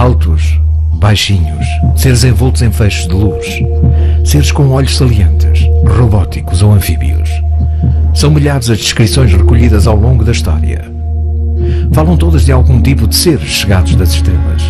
Altos, baixinhos, seres envoltos em feixes de luz, seres com olhos salientes, robóticos ou anfíbios. São milhares as descrições recolhidas ao longo da história. Falam todas de algum tipo de seres chegados das estrelas.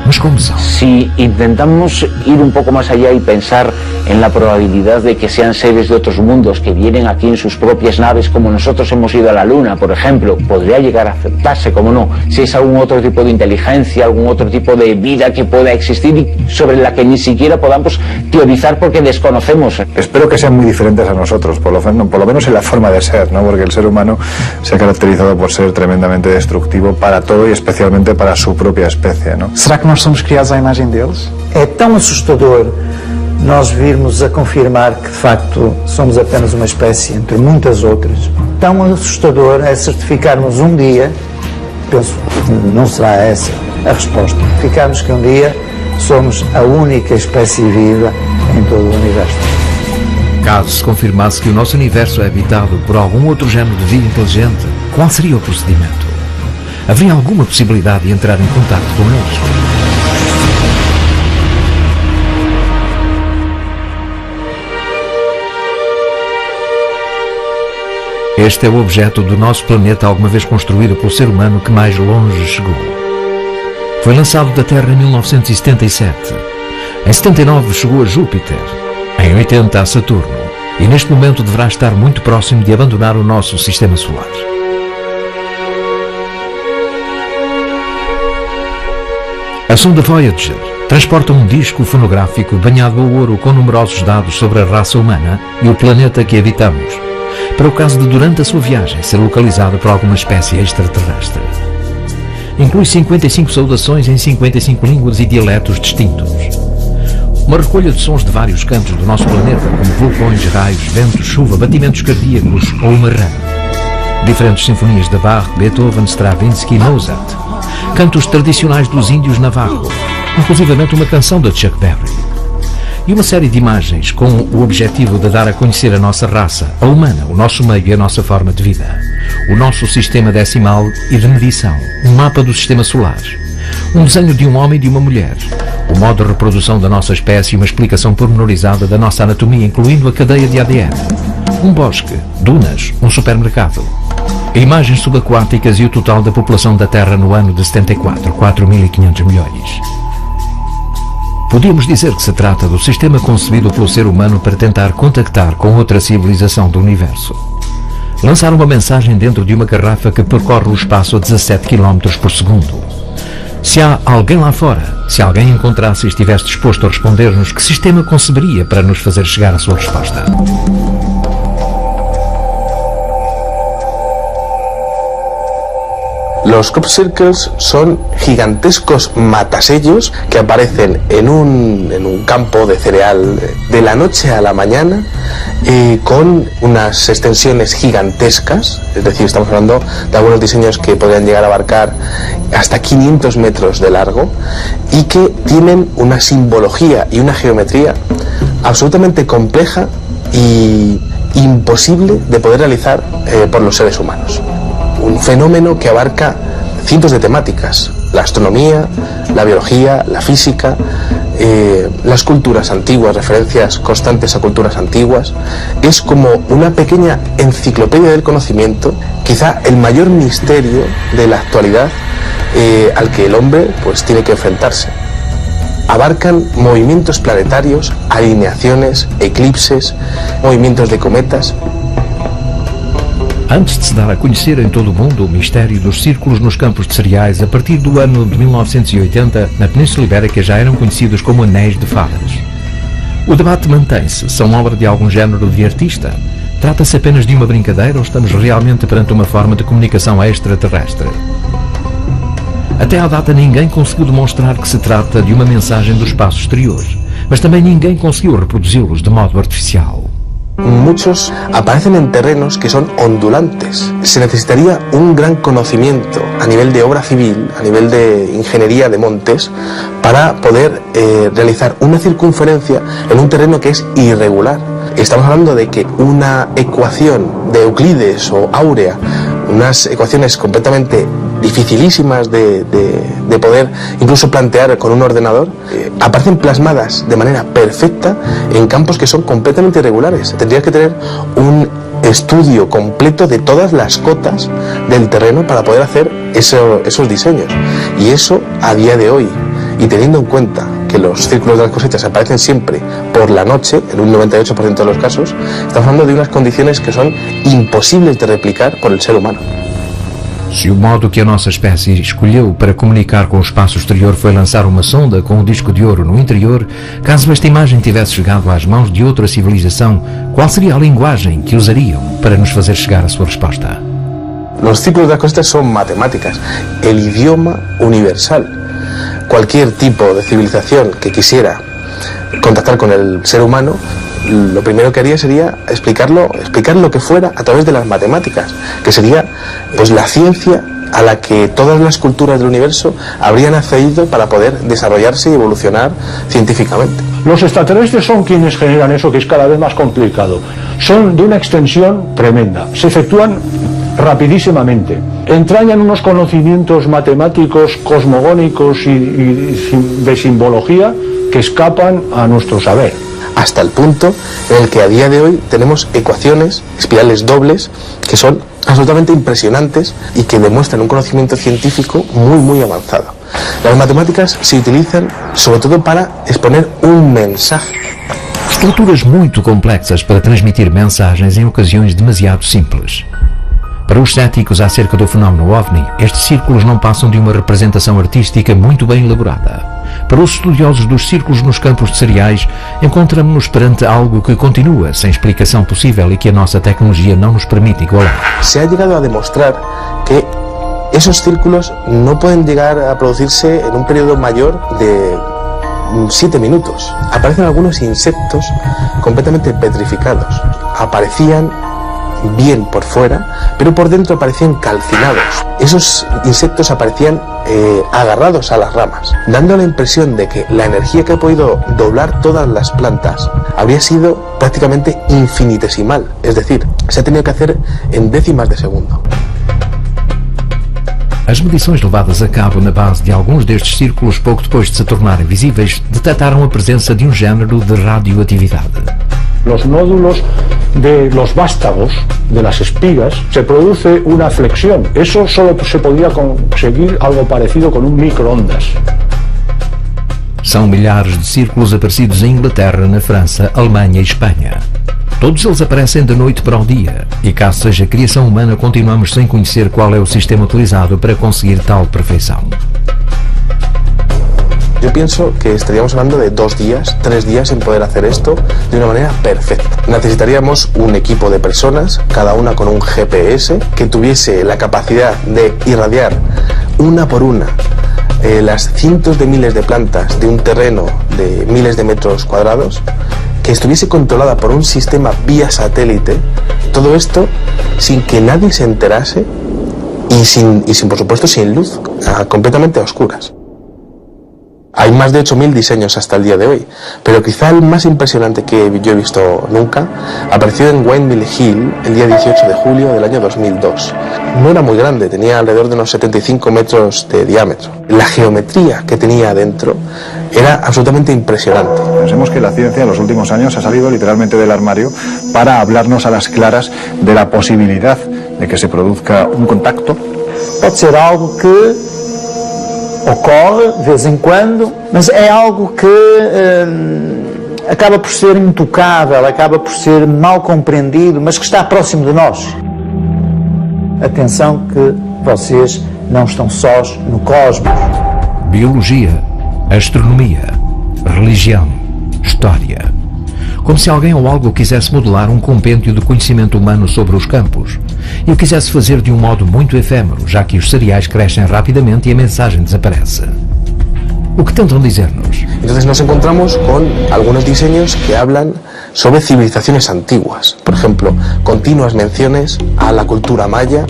Mas como son? Si intentamos ir un poco más allá y pensar en la probabilidad de que sean seres de otros mundos que vienen aquí en sus propias naves, como nosotros hemos ido a la Luna, por ejemplo, podría llegar a aceptarse, como no, si es algún otro tipo de inteligencia, algún otro tipo de vida que pueda existir y sobre la que ni siquiera podamos teorizar porque desconocemos. Espero que sean muy diferentes a nosotros, por lo menos en la forma de ser, ¿no? Porque el ser humano se ha caracterizado por ser tremendamente destructivo para todo y especialmente para su propia especie, ¿no? Será que nós somos criados à imagem deles? É tão assustador nós virmos a confirmar que de facto somos apenas uma espécie entre muitas outras. Tão assustador é certificarmos um dia, penso que não será essa a resposta, certificarmos que um dia somos a única espécie viva em todo o universo. Caso se confirmasse que o nosso universo é habitado por algum outro género de vida inteligente, qual seria o procedimento? Haveria alguma possibilidade de entrar em contato com eles? Este é o objeto do nosso planeta alguma vez construído pelo ser humano que mais longe chegou. Foi lançado da Terra em 1977. Em 79 chegou a Júpiter. Em 80 a Saturno. E neste momento deverá estar muito próximo de abandonar o nosso sistema solar. A sonda Voyager transporta um disco fonográfico banhado a ouro com numerosos dados sobre a raça humana e o planeta que habitamos, para o caso de, durante a sua viagem, ser localizado por alguma espécie extraterrestre. Inclui 55 saudações em 55 línguas e dialetos distintos. Uma recolha de sons de vários cantos do nosso planeta, como vulcões, raios, ventos, chuva, batimentos cardíacos ou uma rã. Diferentes sinfonias de Bach, Beethoven, Stravinsky e Mozart. Cantos tradicionais dos índios Navajo, inclusivamente uma canção de Chuck Berry. E uma série de imagens com o objetivo de dar a conhecer a nossa raça, a humana, o nosso meio e a nossa forma de vida, o nosso sistema decimal e de medição, um mapa do sistema solar, um desenho de um homem e de uma mulher, o modo de reprodução da nossa espécie e uma explicação pormenorizada da nossa anatomia, incluindo a cadeia de ADN, um bosque, dunas, um supermercado, imagens subaquáticas e o total da população da Terra no ano de 74, 4.500 milhões. Podíamos dizer que se trata do sistema concebido pelo ser humano para tentar contactar com outra civilização do universo. Lançar uma mensagem dentro de uma garrafa que percorre o espaço a 17 km por segundo. Se há alguém lá fora, se alguém encontrasse e estivesse disposto a responder-nos, que sistema conceberia para nos fazer chegar a sua resposta? Los crop circles son gigantescos matasellos que aparecen en un campo de cereal de la noche a la mañana con unas extensiones gigantescas, es decir, estamos hablando de algunos diseños que podrían llegar a abarcar hasta 500 metros de largo y que tienen una simbología y una geometría absolutamente compleja y imposible de poder realizar por los seres humanos. Un fenómeno que abarca cientos de temáticas: la astronomía, la biología, la física, las culturas antiguas, referencias constantes a culturas antiguas. Es como una pequeña enciclopedia del conocimiento, quizá el mayor misterio de la actualidad al que el hombre pues tiene que enfrentarse. Abarcan movimientos planetarios, alineaciones, eclipses, movimientos de cometas. Antes de se dar a conhecer em todo o mundo o mistério dos círculos nos campos de cereais, a partir do ano de 1980, na Península Ibérica já eram conhecidos como anéis de fadas. O debate mantém-se. São obra de algum género de artista? Trata-se apenas de uma brincadeira ou estamos realmente perante uma forma de comunicação extraterrestre? Até à data ninguém conseguiu demonstrar que se trata de uma mensagem do espaço exterior, mas também ninguém conseguiu reproduzi-los de modo artificial. Muchos aparecen en terrenos que son ondulantes. Se necesitaría un gran conocimiento a nivel de obra civil, a nivel de ingeniería de montes, para poder realizar una circunferencia en un terreno que es irregular. Estamos hablando de que una ecuación de Euclides o áurea, unas ecuaciones completamente dificilísimas de poder incluso plantear con un ordenador, aparecen plasmadas de manera perfecta en campos que son completamente irregulares. Tendrías que tener un estudio completo de todas las cotas del terreno para poder hacer esos diseños. Y eso a día de hoy, y teniendo en cuenta que los círculos de las cosechas aparecen siempre por la noche, en un 98% de los casos, estamos hablando de unas condiciones que son imposibles de replicar por el ser humano. Se o modo que a nossa espécie escolheu para comunicar com o espaço exterior foi lançar uma sonda com um disco de ouro no interior, caso esta imagem tivesse chegado às mãos de outra civilização, qual seria a linguagem que usariam para nos fazer chegar a sua resposta? Los círculos de las cosechas son matemáticas, el idioma universal. Cualquier tipo de civilización que quisiera contactar con el ser humano, lo primero que haría sería explicar lo que fuera a través de las matemáticas, que sería pues la ciencia a la que todas las culturas del universo habrían accedido para poder desarrollarse y evolucionar científicamente. Los extraterrestres son quienes generan eso, que es cada vez más complicado. Son de una extensión tremenda, se efectúan rapidísimamente, entrañan unos conocimientos matemáticos, cosmogónicos y de simbología que escapan a nuestro saber. Hasta el punto en el que a día de hoy tenemos ecuaciones, espirales dobles, que son absolutamente impresionantes y que demuestran un conocimiento científico muy avanzado. Las matemáticas se utilizan sobre todo para exponer un mensaje. Estruturas muito complexas para transmitir mensagens em ocasiões demasiado simples. Para os céticos acerca do fenómeno OVNI, estes círculos não passam de uma representação artística muito bem elaborada. Para os estudiosos dos círculos nos campos de cereais, encontramos-nos perante algo que continua sem explicação possível e que a nossa tecnologia não nos permite igualar. Se ha llegado a demostrar que esos círculos no pueden llegar a producirse en un periodo mayor de 7 minutos. Aparecen algunos insectos completamente petrificados. Aparecían bien por fuera, pero por dentro aparecían calcinados. Esos insectos aparecían agarrados a las ramas, dando la impresión de que la energía que ha podido doblar todas las plantas habría sido prácticamente infinitesimal, es decir, se ha tenido que hacer en décimas de segundo. As medições levadas a cabo na base de alguns destes círculos pouco depois de se tornarem visíveis detectaram a presença de um género de radioatividade. Los nódulos de los vástagos, de las espigas, se produce una flexión. Eso solo se podía conseguir algo parecido con un microondas. São milhares de círculos aparecidos em Inglaterra, na França, Alemanha e Espanha. Todos eles aparecem de noite para o dia, e caso seja criação humana, continuamos sem conhecer qual é o sistema utilizado para conseguir tal perfeição. Yo pienso que estaríamos hablando de 2 días, 3 días en poder hacer esto de una manera perfecta. Necesitaríamos un equipo de personas, cada una con un GPS, que tuviese la capacidad de irradiar una por una las cientos de miles de plantas de un terreno de miles de metros cuadrados, que estuviese controlada por un sistema vía satélite, todo esto sin que nadie se enterase y sin por supuesto sin luz, completamente a oscuras. Hay más de 8.000 diseños hasta el día de hoy, pero quizá el más impresionante que yo he visto nunca apareció en Windmill Hill el día 18 de julio del año 2002. No era muy grande, tenía alrededor de unos 75 metros de diámetro. La geometría que tenía dentro era absolutamente impresionante. Pensemos que la ciencia en los últimos años ha salido literalmente del armario para hablarnos a las claras de la posibilidad de que se produzca un contacto. Pode ser algo que ocorre de vez em quando, mas é algo que acaba por ser intocável, acaba por ser mal compreendido, mas que está próximo de nós. Atenção que vocês não estão sós no cosmos. Biologia, astronomia, religião, história. Como se alguém ou algo quisesse modelar um compêndio de conhecimento humano sobre os campos e o quisesse fazer de um modo muito efêmero, já que os cereais crescem rapidamente e a mensagem desaparece. O que tentam dizer-nos? Entonces nos encontramos con algunos diseños que hablan sobre civilizaciones antiguas. Por ejemplo, continuas menciones a la cultura maya,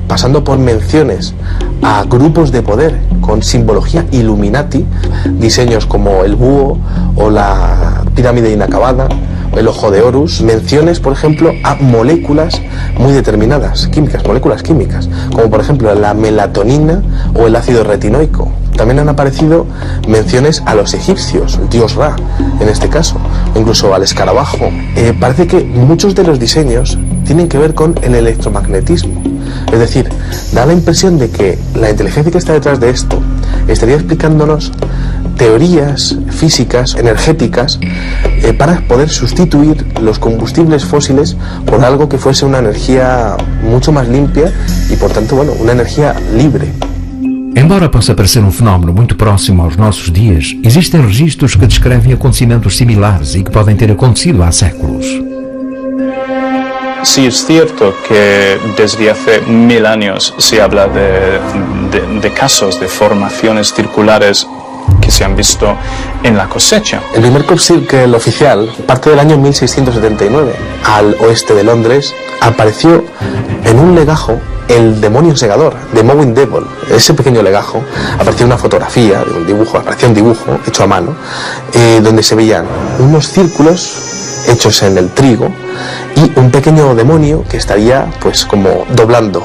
pasando por menciones a grupos de poder con simbología Illuminati, diseños como el búho o la pirámide inacabada el ojo de Horus, menciones, por ejemplo, a moléculas muy determinadas, químicas, moléculas químicas, como por ejemplo la melatonina o el ácido retinoico. También han aparecido menciones a los egipcios, el dios Ra, en este caso, o incluso al escarabajo. Parece que muchos de los diseños tienen que ver con el electromagnetismo. Es decir, da la impresión de que la inteligencia que está detrás de esto estaría explicándonos teorías físicas, energéticas, para poder sustituir los combustibles fósiles por algo que fuese una energía mucho más limpia y, por tanto, bueno, una energía libre. Embora possa parecer fenómeno muito próximo aos nossos dias, existem registros que descrevem acontecimentos similares e que podem ter acontecido há séculos. Sí, es cierto que desde hace 1000 años se habla de casos de formaciones circulares que se han visto en la cosecha. El primer crop circle oficial, parte del año 1679, al oeste de Londres, apareció en un legajo el demonio segador, de Mowing Devil. Ese pequeño legajo apareció una fotografía, un dibujo, aparecía un dibujo hecho a mano, donde se veían unos círculos hechos en el trigo y un pequeño demonio que estaría pues como doblando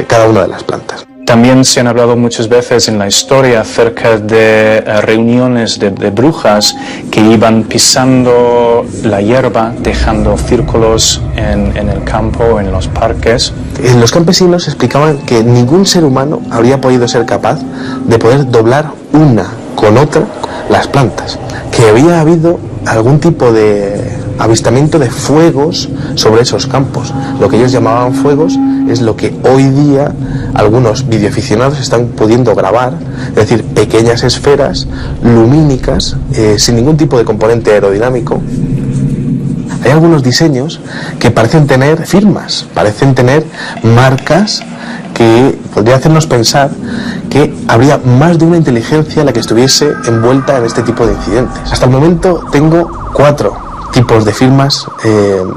cada una de las plantas. También se han hablado muchas veces en la historia acerca de reuniones de brujas que iban pisando la hierba, dejando círculos en el campo, en los parques. Los campesinos explicaban que ningún ser humano habría podido ser capaz de poder doblar una con otra las plantas, que había habido algún tipo de avistamiento de fuegos sobre esos campos. Lo que ellos llamaban fuegos es lo que hoy día algunos videoaficionados están pudiendo grabar, es decir, pequeñas esferas lumínicas sin ningún tipo de componente aerodinámico. Hay algunos diseños que parecen tener firmas, parecen tener marcas que podría hacernos pensar que habría más de una inteligencia la que estuviese envuelta en este tipo de incidentes. Hasta el momento tengo 4 tipos de firmas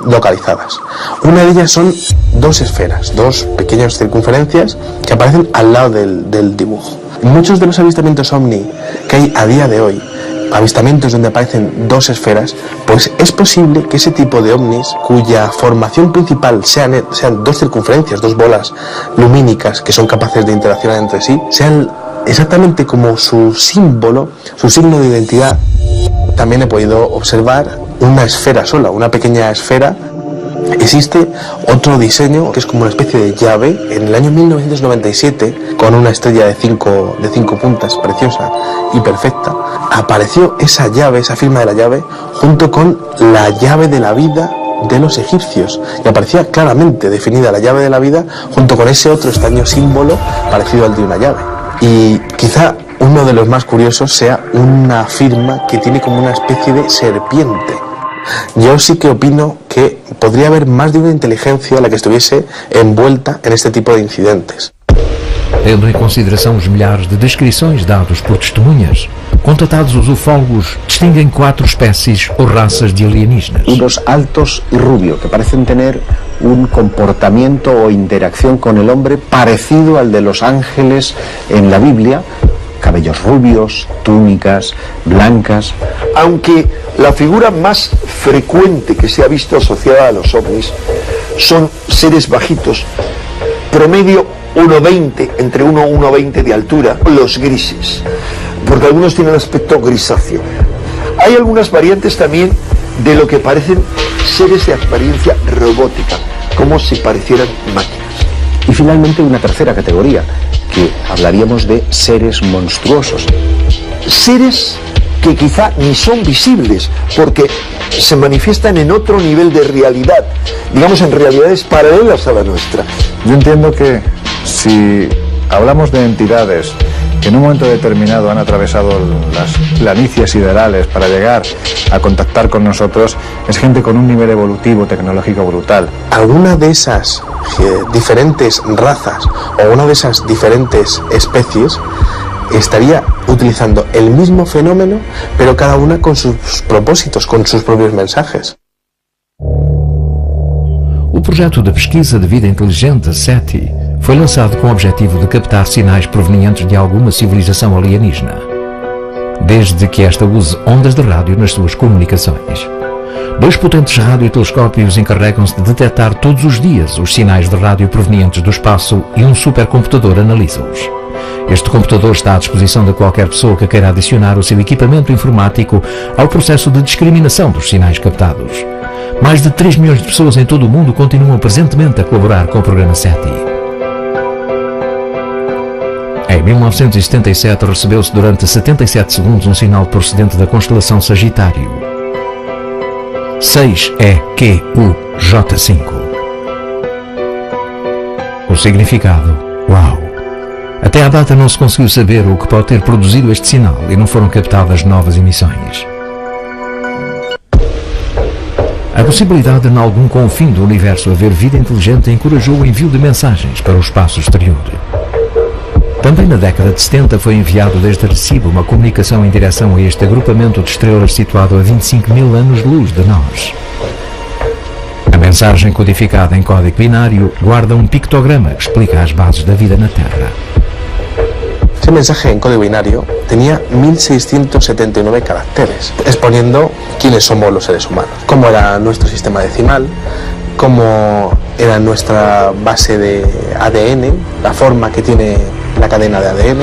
localizadas. Una de ellas son 2 esferas, 2 pequeñas circunferencias que aparecen al lado del dibujo. Muchos de los avistamientos ovni que hay a día de hoy, avistamientos donde aparecen 2 esferas, pues es posible que ese tipo de ovnis, cuya formación principal sean 2 circunferencias, 2 bolas lumínicas que son capaces de interaccionar entre sí, sean exactamente como su símbolo, su signo de identidad. También he podido observar una esfera sola, una pequeña esfera. Existe otro diseño que es como una especie de llave. En el año 1997, con una estrella de 5 puntas preciosa y perfecta, apareció esa llave, esa firma de la llave, junto con la llave de la vida de los egipcios, y aparecía claramente definida la llave de la vida junto con ese otro extraño símbolo parecido al de una llave. Y quizá uno de los más curiosos sea una firma que tiene como una especie de serpiente. Yo sí que opino que podría haber más de una inteligencia la que estuviese envuelta en este tipo de incidentes. Tendo em consideração os milhares de descrições dados por testemunhas, contatados os ufólogos distinguem 4 espécies ou raças de alienígenas. Unos altos y rubios que parecen tener un comportamiento o interacción con el hombre parecido al de los ángeles en la Biblia, cabellos rubios, túnicas blancas. Aunque la figura más frecuente que se ha visto asociada a los ovnis son seres bajitos, promedio 1,20, entre 1 y 1,20 de altura, los grises, porque algunos tienen aspecto grisáceo. Hay algunas variantes también de lo que parecen seres de apariencia robótica, como si parecieran máquinas. Y finalmente una tercera categoría, que hablaríamos de seres monstruosos. Seres que quizá ni son visibles, porque se manifiestan en otro nivel de realidad, digamos en realidades paralelas a la nuestra. Yo entiendo que si hablamos de entidades que en un momento determinado han atravesado las planicies siderales para llegar a contactar con nosotros, es gente con un nivel evolutivo, tecnológico brutal. Alguna de esas diferentes razas o una de esas diferentes especies estaría utilizando el mismo fenómeno, pero cada una con sus propósitos, con sus propios mensajes. O projeto de pesquisa de vida inteligente SETI foi lançado com o objetivo de captar sinais provenientes de alguma civilização alienígena, desde que esta use ondas de rádio nas suas comunicações. 2 potentes radiotelescópios encarregam-se de detectar todos os dias os sinais de rádio provenientes do espaço e um supercomputador analisa-os. Este computador está à disposição de qualquer pessoa que queira adicionar o seu equipamento informático ao processo de discriminação dos sinais captados. Mais de 3 milhões de pessoas em todo o mundo continuam presentemente a colaborar com o programa SETI. Em 1977 recebeu-se durante 77 segundos um sinal procedente da constelação Sagitário. 6EQUJ5. O significado: uau! Até à data não se conseguiu saber o que pode ter produzido este sinal e não foram captadas novas emissões. A possibilidade de, em algum confim do universo, haver vida inteligente encorajou o envio de mensagens para o espaço exterior. Também na década de 70 foi enviado desde Arecibo uma comunicação em direção a este agrupamento de estrelas situado a 25 mil anos-luz de nós. A mensagem codificada em código binário guarda um pictograma que explica as bases da vida na Terra. Ese mensaje en código binario tenía 1679 caracteres, exponiendo quiénes somos los seres humanos, cómo era nuestro sistema decimal, cómo era nuestra base de ADN, la forma que tiene la cadena de ADN,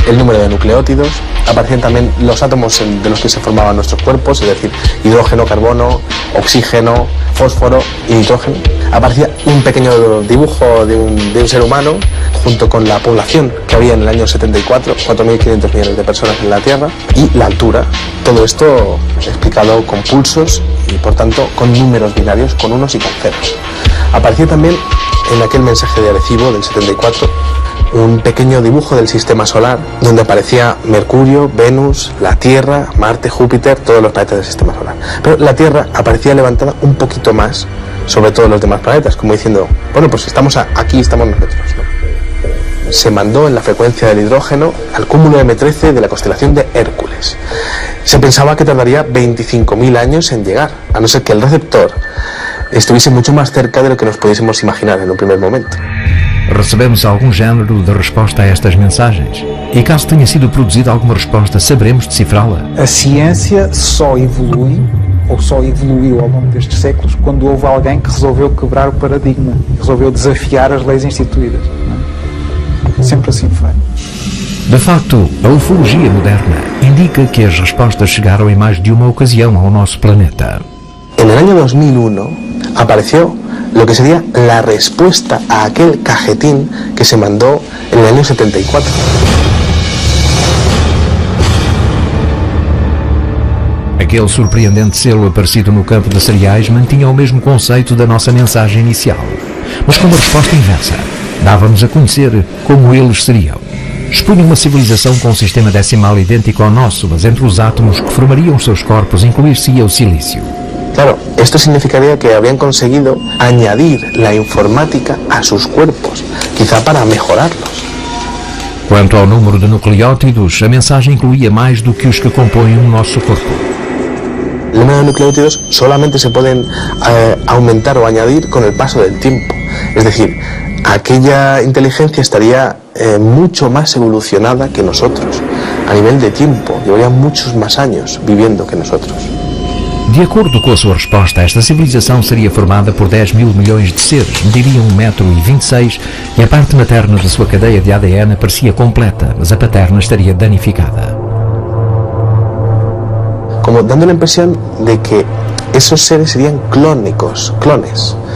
el número de nucleótidos. Aparecían también los átomos de los que se formaban nuestros cuerpos, es decir, hidrógeno, carbono, oxígeno, fósforo y nitrógeno. Aparecía un pequeño dibujo de un ser humano junto con la población que había en el año 74, 4.500 millones de personas en la Tierra, y la altura. Todo esto explicado con pulsos y por tanto con números binarios, con unos y con ceros. Aparecía también en aquel mensaje de Arecibo del 74 un pequeño dibujo del sistema solar donde aparecía Mercurio, Venus, la Tierra, Marte, Júpiter, todos los planetas del sistema solar. Pero la Tierra aparecía levantada un poquito más sobre todos los demás planetas, como diciendo, bueno, pues estamos aquí, estamos nosotros, ¿no? Se mandó en la frecuencia del hidrógeno al cúmulo M13 de la constelación de Hércules. Se pensaba que tardaría 25.000 años en llegar, a no ser que el receptor estuviese mucho más cerca de lo que nos pudiésemos imaginar en un primer momento. Recebemos algum género de resposta a estas mensagens? E caso tenha sido produzida alguma resposta, saberemos decifrá-la? A ciência só evolui, ou só evoluiu ao longo destes séculos, quando houve alguém que resolveu quebrar o paradigma, resolveu desafiar as leis instituídas. Não é? Sempre assim foi. De facto, a ufologia moderna indica que as respostas chegaram em mais de uma ocasião ao nosso planeta. En el año 2001 apareció lo que sería la respuesta a aquel cajetín que se mandó en el año 74. Aquele surpreendente selo aparecido no campo de cereais mantinha o mesmo conceito da nossa mensagem inicial, mas com uma resposta inversa. Dava-nos a conhecer como eles seriam. Expunha uma civilização com um sistema decimal idêntico ao nosso, mas entre os átomos que formariam os seus corpos incluir-se-ia o silício. Claro, esto significaría que habrían conseguido añadir la informática a sus cuerpos, quizá para mejorarlos. Quanto ao número de nucleótidos, a mensagem incluía mais do que os que compõem o nosso corpo. El número de nucleótidos solamente se pueden aumentar o añadir con el paso del tiempo. Es decir, aquella inteligencia estaría mucho más evolucionada que nosotros. A nivel de tiempo, llevaría muchos más años viviendo que nosotros. De acordo com a sua resposta, esta civilização seria formada por 10 mil milhões de seres, mediriam 1,26 m e a parte materna da sua cadeia de ADN parecia completa, mas a paterna estaria danificada. Como dando la impresión de que esos seres serían clones.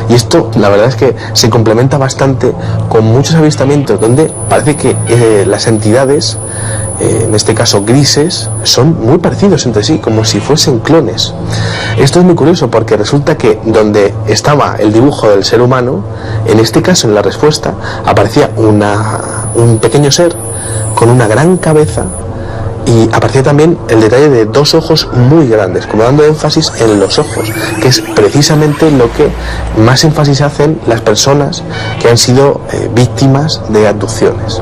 Y esto, la verdad es que se complementa bastante con muchos avistamientos donde parece que las entidades, en este caso grises, son muy parecidos entre sí, como si fuesen clones. Esto es muy curioso porque resulta que donde estaba el dibujo del ser humano, en este caso en la respuesta, aparecía un pequeño ser con una gran cabeza. Y aparecía también el detalle de dos ojos muy grandes, como dando énfasis en los ojos, que es precisamente lo que más énfasis hacen las personas que han sido víctimas de abducciones.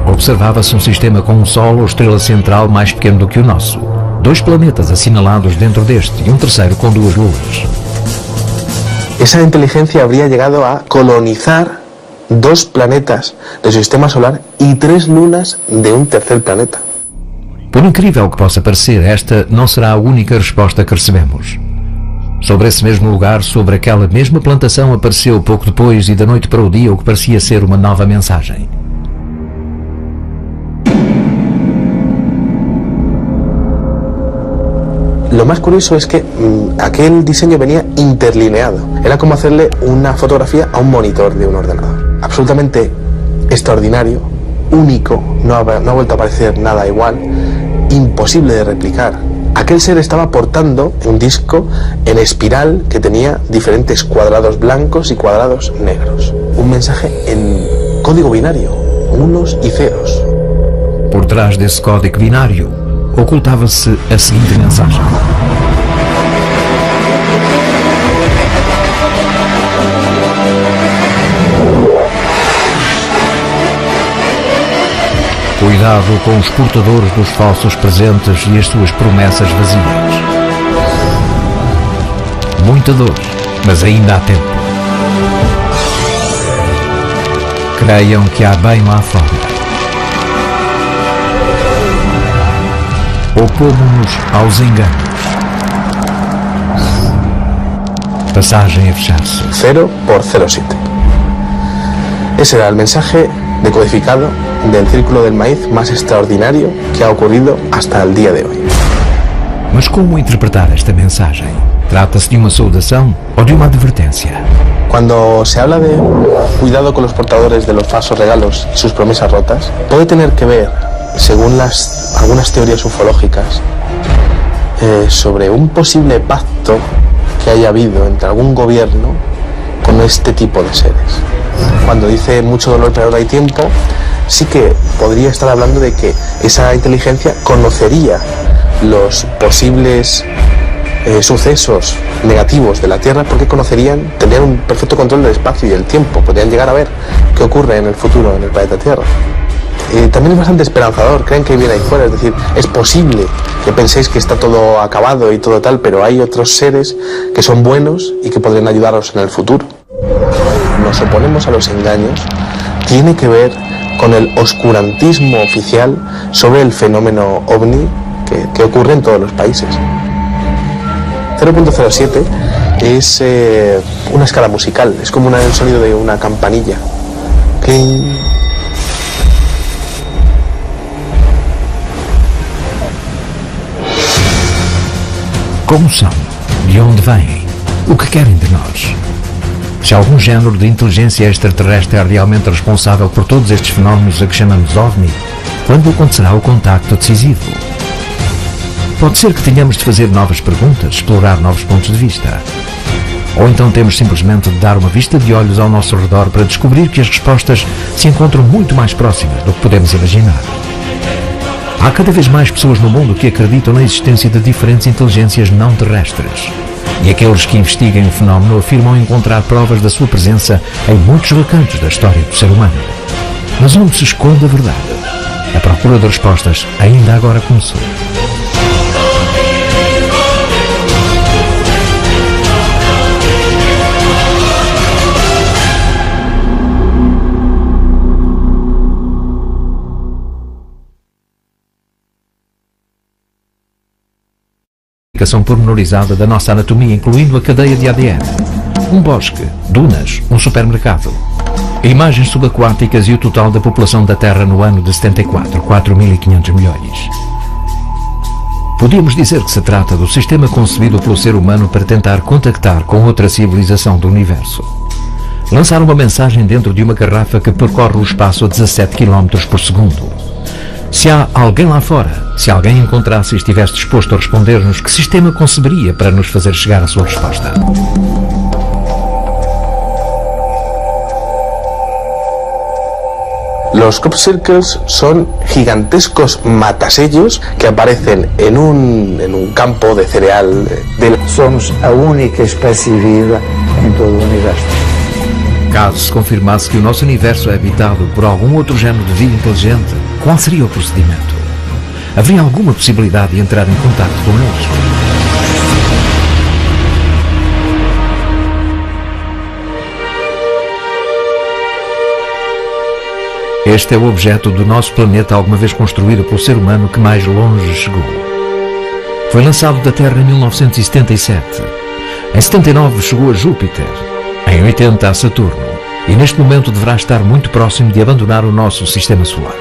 Observava-se sistema com um Sol ou estrela central mais pequeno do que o nosso, 2 planetas assinalados dentro deste e um terceiro com 2 luas. Esa inteligencia habría llegado a colonizar 2 planetas del sistema solar y 3 lunas de un tercer planeta. Por incrível que possa parecer, esta não será a única resposta que recebemos. Sobre esse mesmo lugar, sobre aquela mesma plantação, apareceu pouco depois e da noite para o dia o que parecia ser uma nova mensagem. Lo más curioso es que aquel diseño venía interlineado. Era como hacerle una fotografía a un monitor de un ordenador. Absolutamente extraordinario, único, no ha vuelto a aparecer nada igual, imposible de replicar. Aquel ser estaba portando un disco en espiral que tenía diferentes cuadrados blancos y cuadrados negros. Un mensaje en código binario, unos y ceros. Por trás desse código binário, ocultava-se a seguinte mensagem: cuidado com os portadores dos falsos presentes e as suas promessas vazias. Muita dor, mas ainda há tempo. Creiam que há bem lá fora. Opomos-nos aos enganos. Passagem a fechar-se. 0 por 07. Ese era el mensaje decodificado del círculo del maíz más extraordinario que ha ocurrido hasta el día de hoy. Mas como interpretar esta mensagem? Trata-se de uma saudação ou de uma advertência? Cuando se habla de cuidado con los portadores de los falsos regalos y sus promesas rotas, puede tener que ver, según algunas teorías ufológicas, sobre un posible pacto que haya habido entre algún gobierno con este tipo de seres. Cuando dice mucho dolor pero ahora hay tiempo, sí que podría estar hablando de que esa inteligencia conocería los posibles sucesos negativos de la Tierra, porque tendrían un perfecto control del espacio y del tiempo, podrían llegar a ver qué ocurre en el futuro en el planeta Tierra. También es bastante esperanzador, creen que viene ahí fuera, es decir, es posible que penséis que está todo acabado y todo tal, pero hay otros seres que son buenos y que podrían ayudaros en el futuro. Nos oponemos a los engaños, tiene que ver con el oscurantismo oficial sobre el fenómeno OVNI que ocurre en todos los países. 0.07 es una escala musical, es como el sonido de una campanilla. Cling. Como são? De onde vêm? O que querem de nós? Se algum género de inteligência extraterrestre é realmente responsável por todos estes fenómenos a que chamamos OVNI, quando acontecerá o contacto decisivo? Pode ser que tenhamos de fazer novas perguntas, explorar novos pontos de vista. Ou então temos simplesmente de dar uma vista de olhos ao nosso redor para descobrir que as respostas se encontram muito mais próximas do que podemos imaginar. Há cada vez mais pessoas no mundo que acreditam na existência de diferentes inteligências não terrestres. E aqueles que investiguem o fenómeno afirmam encontrar provas da sua presença em muitos recantos da história do ser humano. Mas onde se esconde a verdade? A procura de respostas ainda agora começou. Pormenorizada da nossa anatomia, incluindo a cadeia de ADN, um bosque, dunas, um supermercado, imagens subaquáticas e o total da população da Terra no ano de 74, 4.500 milhões. Podíamos dizer que se trata do sistema concebido pelo ser humano para tentar contactar com outra civilização do universo. Lançar uma mensagem dentro de uma garrafa que percorre o espaço a 17 km por segundo. Se há alguém lá fora, se alguém encontrasse e estivesse disposto a responder-nos, que sistema conceberia para nos fazer chegar a sua resposta? Los crop circles son gigantescos matasellos que aparecen en un campo de cereal. Somos a única espécie viva em todo o universo. Caso se confirmasse que o nosso universo é habitado por algum outro género de vida inteligente, qual seria o procedimento? Haveria alguma possibilidade de entrar em contato com eles? Este é o objeto do nosso planeta alguma vez construído pelo ser humano que mais longe chegou. Foi lançado da Terra em 1977. Em 79 chegou a Júpiter. Em 80 a Saturno. E neste momento deverá estar muito próximo de abandonar o nosso sistema solar.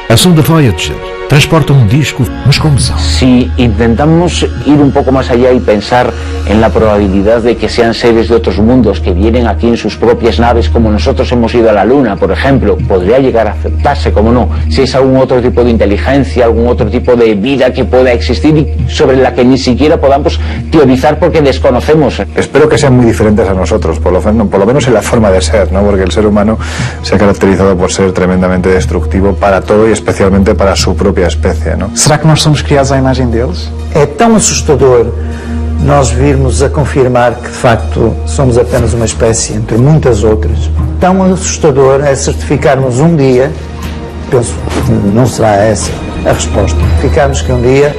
A sonda Voyager transporta un disco, mas como são? Si intentamos ir un poco más allá y pensar en la probabilidad de que sean seres de otros mundos que vienen aquí en sus propias naves como nosotros hemos ido a la Luna, por ejemplo, podría llegar a aceptarse, como no, si es algún otro tipo de inteligencia, algún otro tipo de vida que pueda existir y sobre la que ni siquiera podamos teorizar porque desconocemos. Espero que sean muy diferentes a nosotros, por lo menos en la forma de ser, ¿no? Porque el ser humano se ha caracterizado por ser tremendamente destructivo para todo y especialmente para su propia especie, ¿no? Será que nós somos criados à imagem deles? É tão assustador nós virmos a confirmar que de facto somos apenas uma espécie entre muitas outras. Tão assustador é certificarmos um dia, penso que não será essa a resposta, certificarmos que um dia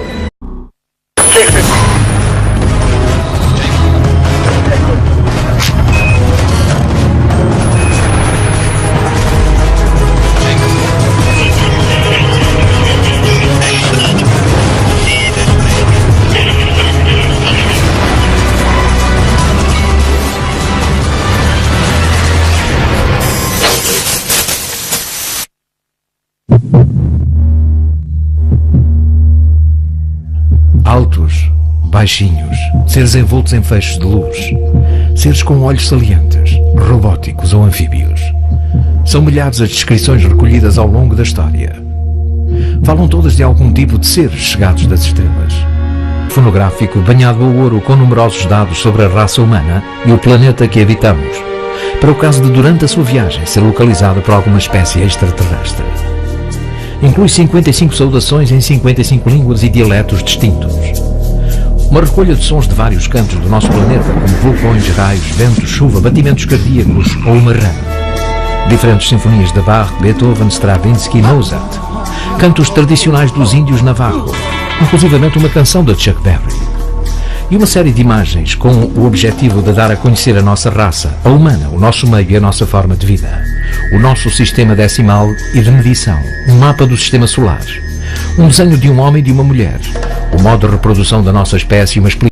altos, baixinhos, seres envoltos em feixes de luz, seres com olhos salientes, robóticos ou anfíbios. São milhares as descrições recolhidas ao longo da história. Falam todas de algum tipo de seres chegados das estrelas. Fonográfico banhado a ouro com numerosos dados sobre a raça humana e o planeta que habitamos, para o caso de durante a sua viagem ser localizada por alguma espécie extraterrestre. Inclui 55 saudações em 55 línguas e dialetos distintos. Uma recolha de sons de vários cantos do nosso planeta, como vulcões, raios, ventos, chuva, batimentos cardíacos ou uma rã. Diferentes sinfonias de Bach, Beethoven, Stravinsky e Mozart. Cantos tradicionais dos índios Navajo, inclusivamente uma canção de Chuck Berry. E uma série de imagens com o objetivo de dar a conhecer a nossa raça, a humana, o nosso meio e a nossa forma de vida. O nosso sistema decimal e de medição, um mapa do sistema solar, um desenho de um homem e de uma mulher, o modo de reprodução da nossa espécie e uma explicação